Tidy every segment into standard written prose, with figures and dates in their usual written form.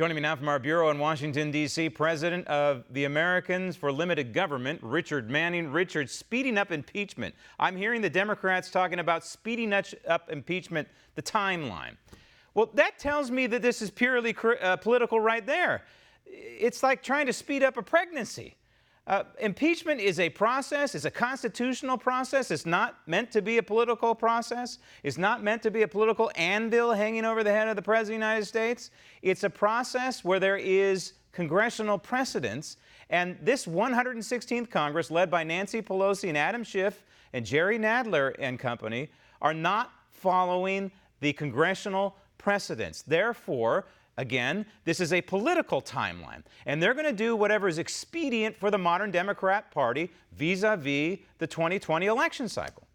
Joining me now from our bureau in Washington, D.C., President of the Americans for Limited Government, Richard Manning. Richard, speeding up impeachment. I'm hearing the Democrats talking about speeding up impeachment, the timeline. Well, that tells me that this is purely political right there. It's like trying to speed up a pregnancy. Impeachment is a process, it's a constitutional process. It's not meant to be a political process. It's not meant to be a political anvil hanging over the head of the President of the United States. It's a process where there is congressional precedence. And this 116th Congress, led by Nancy Pelosi and Adam Schiff and Jerry Nadler and company, are not following the congressional precedents. Therefore, again, this is a political timeline, and they're going to do whatever is expedient for the modern Democrat Party vis-a-vis the 2020 election cycle.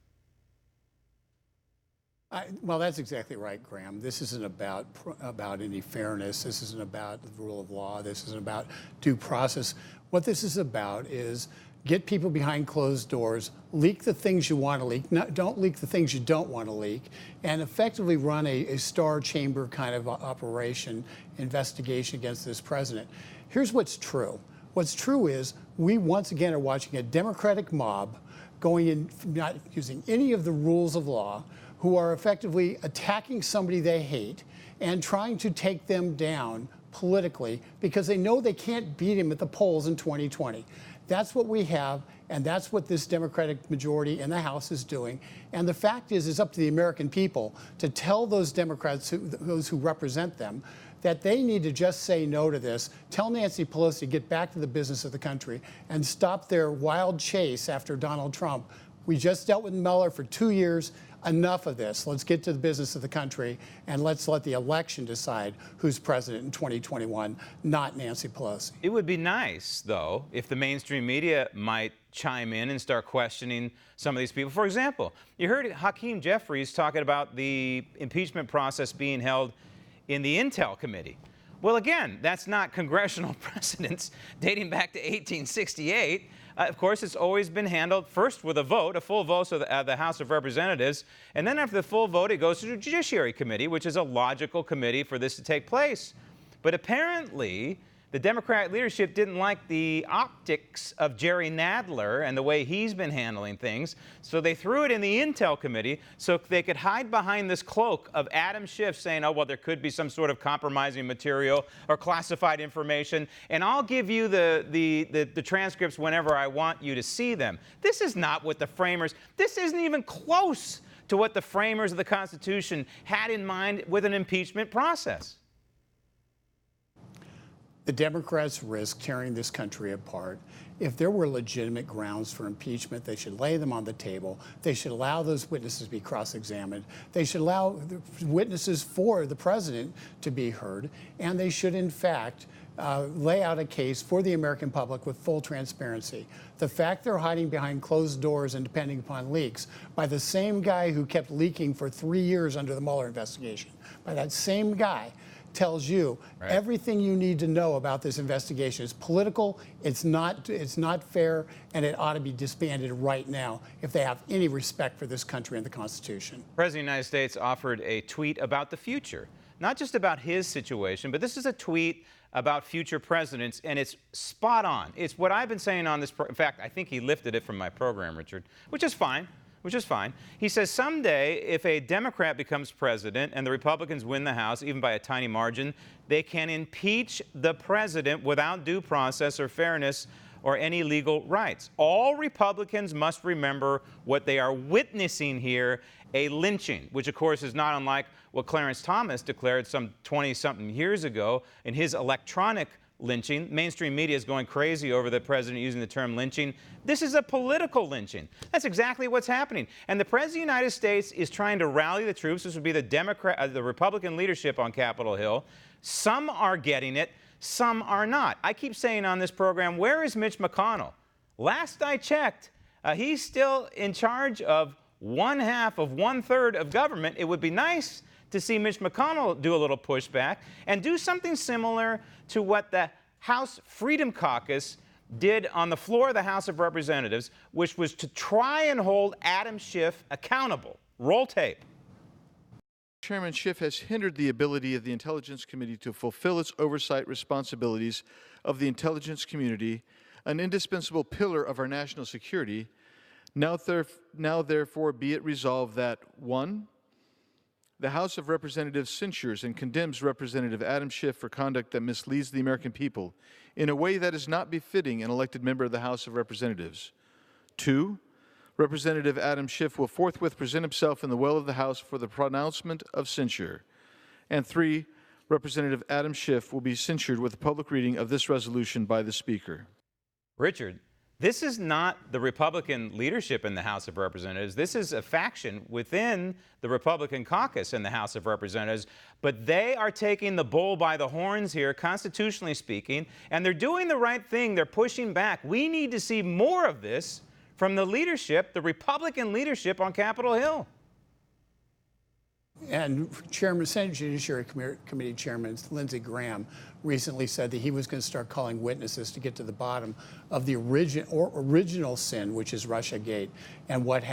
Well, that's exactly right, Graham. This isn't about any fairness. This isn't about the rule of law. This isn't about due process. What this is about is get people behind closed doors, leak the things you want to leak, don't leak the things you don't want to leak, and effectively run a star chamber kind of operation, investigation against this president. Here's what's true. What's true is we once again are watching a Democratic mob going in, not using any of the rules of law, who are effectively attacking somebody they hate and trying to take them down politically because they know they can't beat him at the polls in 2020. That's what we have, and that's what this Democratic majority in the House is doing. And the fact is, it's up to the American people to tell those Democrats, those who represent them, that they need to just say no to this. Tell Nancy Pelosi to get back to the business of the country and stop their wild chase after Donald Trump. We just dealt with Mueller for 2 years. Enough of this. Let's get to the business of the country, and let's let the election decide who's president in 2021, not Nancy Pelosi. It would be nice, though, if the mainstream media might chime in and start questioning some of these people. For example, you heard Hakeem Jeffries talking about the impeachment process being held in the Intel Committee. Well, again, that's not congressional precedence dating back to 1868. Of course, it's always been handled first with a vote, a full vote of the House of Representatives, and then after the full vote, it goes to the Judiciary Committee, which is a logical committee for this to take place. But apparently, the Democrat leadership didn't like the optics of Jerry Nadler and the way he's been handling things, so they threw it in the Intel Committee so they could hide behind this cloak of Adam Schiff saying, oh, well, there could be some sort of compromising material or classified information, and I'll give you the transcripts whenever I want you to see them. This is not what the framers, this isn't even close to what the framers of the Constitution had in mind with an impeachment process. The Democrats risk tearing this country apart. If there were legitimate grounds for impeachment, they should lay them on the table. They should allow those witnesses to be cross-examined. They should allow the witnesses for the president to be heard. And they should, in fact, lay out a case for the American public with full transparency. The fact they're hiding behind closed doors and depending upon leaks by the same guy who kept leaking for 3 years under the Mueller investigation, by that same guy, tells you everything you need to know about this investigation. It's political, it's not fair, and it ought to be disbanded right now if they have any respect for this country and the Constitution. The President of the United States offered a tweet about the future, not just about his situation, but this is a tweet about future presidents, and it's spot on. It's what I've been saying on this in fact, I think he lifted it from my program, Richard, which is fine. He says someday, if a Democrat becomes president and the Republicans win the House, even by a tiny margin, they can impeach the president without due process or fairness or any legal rights. All Republicans must remember what they are witnessing here, a lynching, which of course is not unlike what Clarence Thomas declared some 20-something years ago in his electronic lynching. Mainstream media is going crazy over the president using the term lynching. This is a political lynching. That's exactly what's happening. And the president of the United States is trying to rally the troops. This would be the Republican leadership on Capitol Hill. Some are getting it, some are not. I keep saying on this program, where is Mitch McConnell? Last I checked, he's still in charge of 1/3 of government. It would be nice to see Mitch McConnell do a little pushback and do something similar to what the House Freedom Caucus did on the floor of the House of Representatives, which was to try and hold Adam Schiff accountable. Roll tape. Chairman Schiff has hindered the ability of the Intelligence Committee to fulfill its oversight responsibilities of the intelligence community, an indispensable pillar of our national security. Now therefore be it resolved that 1. The House of Representatives censures and condemns Representative Adam Schiff for conduct that misleads the American people in a way that is not befitting an elected member of the House of Representatives. 2. Representative Adam Schiff will forthwith present himself in the well of the House for the pronouncement of censure. And 3. Representative Adam Schiff will be censured with the public reading of this resolution by the Speaker. Richard, this is not the Republican leadership in the House of Representatives. This is a faction within the Republican caucus in the House of Representatives. But they are taking the bull by the horns here, constitutionally speaking, and they're doing the right thing. They're pushing back. We need to see more of this from the leadership, the Republican leadership on Capitol Hill. And Senate Judiciary Committee Chairman Lindsey Graham recently said that he was going to start calling witnesses to get to the bottom of the original sin, which is Russiagate, and what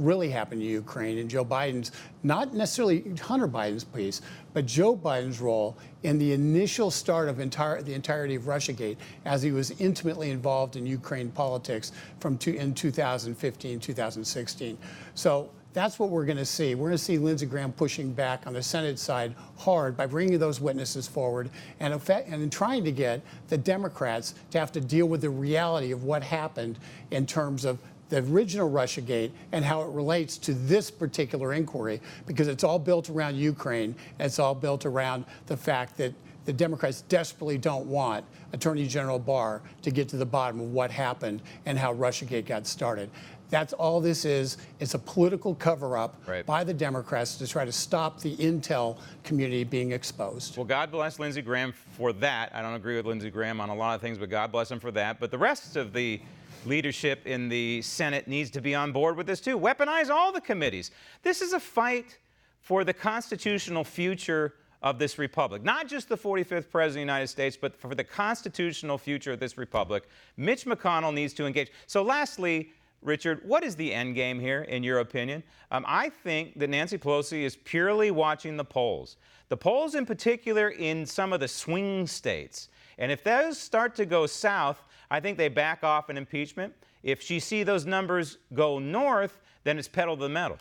really happened to Ukraine, and Joe Biden's, not necessarily Hunter Biden's piece, but Joe Biden's role in the initial start of the entirety of Russiagate, as he was intimately involved in Ukraine politics in 2015, 2016. So that's what we're going to see. We're going to see Lindsey Graham pushing back on the Senate side hard by bringing those witnesses forward and trying to get the Democrats to have to deal with the reality of what happened in terms of the original Russiagate and how it relates to this particular inquiry, because it's all built around Ukraine. And it's all built around the fact that the Democrats desperately don't want Attorney General Barr to get to the bottom of what happened and how Russiagate got started. That's all this is. It's a political cover-up by the Democrats to try to stop the intel community being exposed. Well, God bless Lindsey Graham for that. I don't agree with Lindsey Graham on a lot of things, but God bless him for that. But the rest of the leadership in the Senate needs to be on board with this too. Weaponize all the committees. This is a fight for the constitutional future of this republic. Not just the 45th President of the United States, but for the constitutional future of this republic. Mitch McConnell needs to engage. So lastly, Richard, what is the end game here, in your opinion? I think that Nancy Pelosi is purely watching the polls. The polls in particular in some of the swing states. And if those start to go south, I think they back off an impeachment. If she sees those numbers go north, then it's pedal to the metal.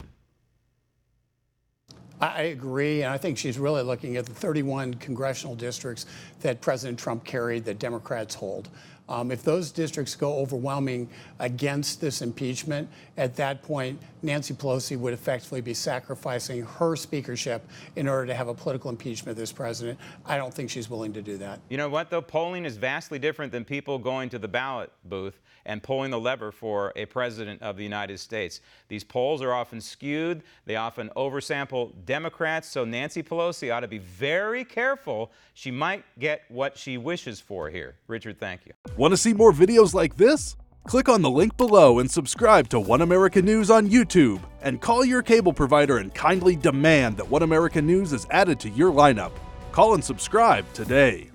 I agree, and I think she's really looking at the 31 congressional districts that President Trump carried that Democrats hold. If those districts go overwhelming against this impeachment, at that point, Nancy Pelosi would effectively be sacrificing her speakership in order to have a political impeachment of this president. I don't think she's willing to do that. You know what, though? Polling is vastly different than people going to the ballot booth and pulling the lever for a president of the United States. These polls are often skewed. They often oversample Democrats. So Nancy Pelosi ought to be very careful. She might get what she wishes for here. Richard, thank you. Want to see more videos like this? Click on the link below and subscribe to One America News on YouTube, and call your cable provider and kindly demand that One America News is added to your lineup. Call and subscribe today.